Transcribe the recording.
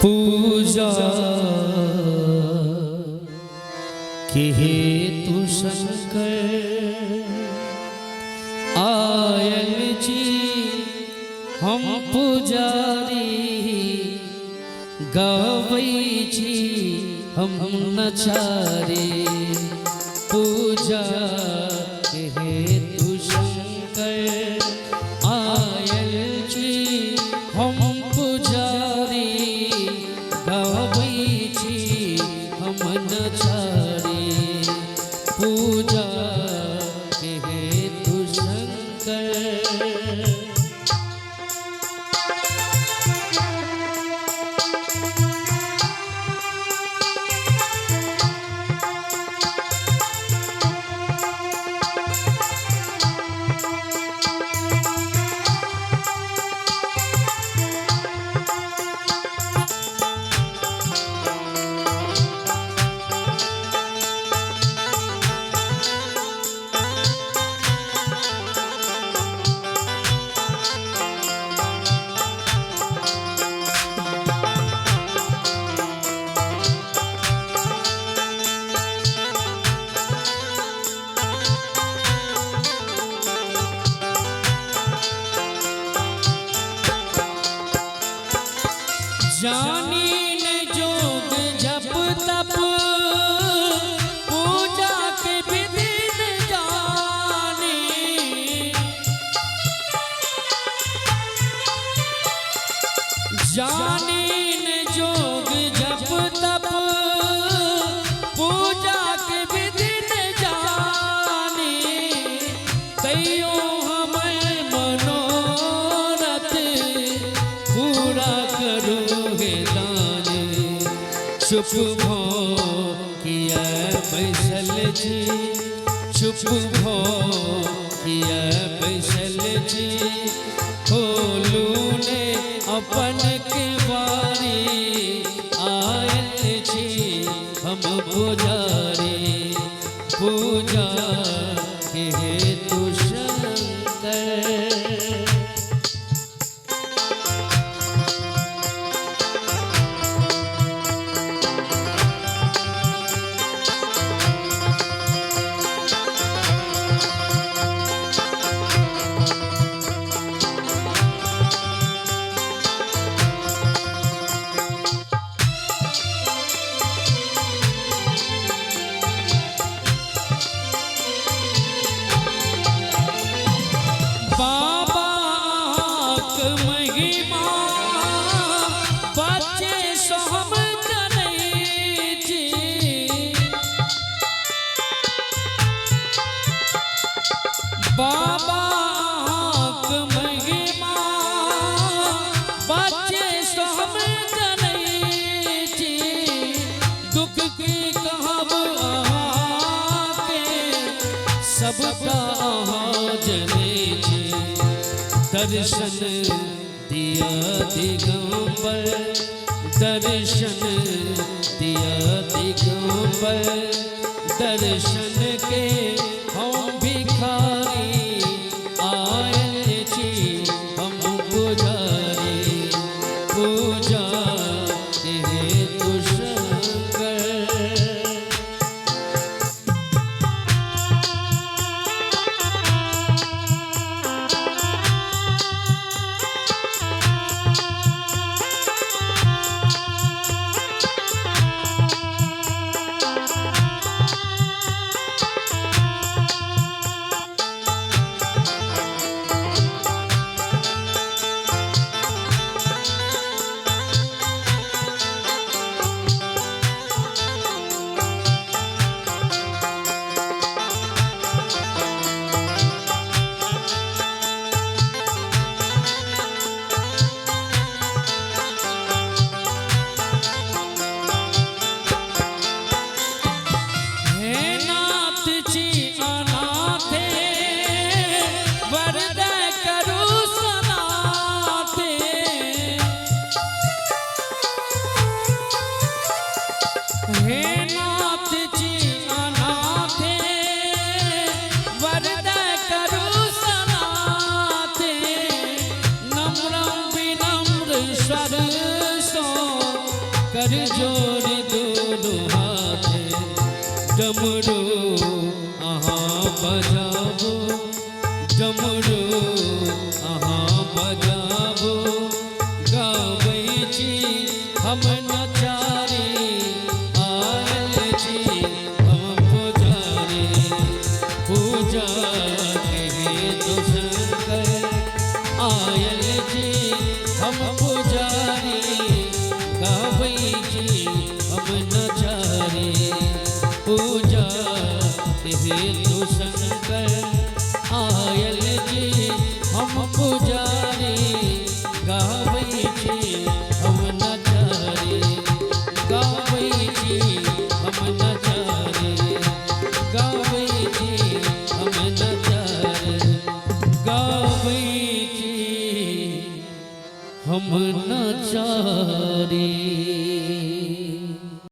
पूजा के हेतु शंकर आयल जी हम पुजारी गावई जी हम नचारे पूजा के हेतु शंकर आयल जी हम पुजारी गावई जी हम नचारे पूजा के हेतु शंकर। जानी न जोग जप तप पूजा के विधि न जाने जानी न जोग जप तप पूजा के विधि न जाने कईयो हमर मनोरथ पूरा करो चुप भो किया बैसल जी चुप भो किया बैसल जी खोलू ने अपन के बारी आयल जी हम पुजारी पूजा के हेतु शंकर। बाबा की महिमा बच्चे सोहम जनई जी बाबा की महिमा बच्चे सोहम जनई जी दुख की कहब के सबका जने दर्शन दिया दिगंबर दर्शन दिया दिगंबर दर्शन के हम भिखारी आयल जी हम पुजारी पूजा के हेतु शंकर। कर जोड़ दोनों हाथे डमरू अहाँ बजाबो डमरू अहाँ बजाबो गाबै छी हम नचारी आयल छी हम पुजारी पूजा के हेतु शंकर आयल छी हम पुजारी गाबै छी हम नचारी पूजा के हेतु शंकर आयल जी हम पुजारी गाबै छी हम नचारी गाबै छी हम नचारी गाबै छी हम नचारी गाबै छी हम नचारी।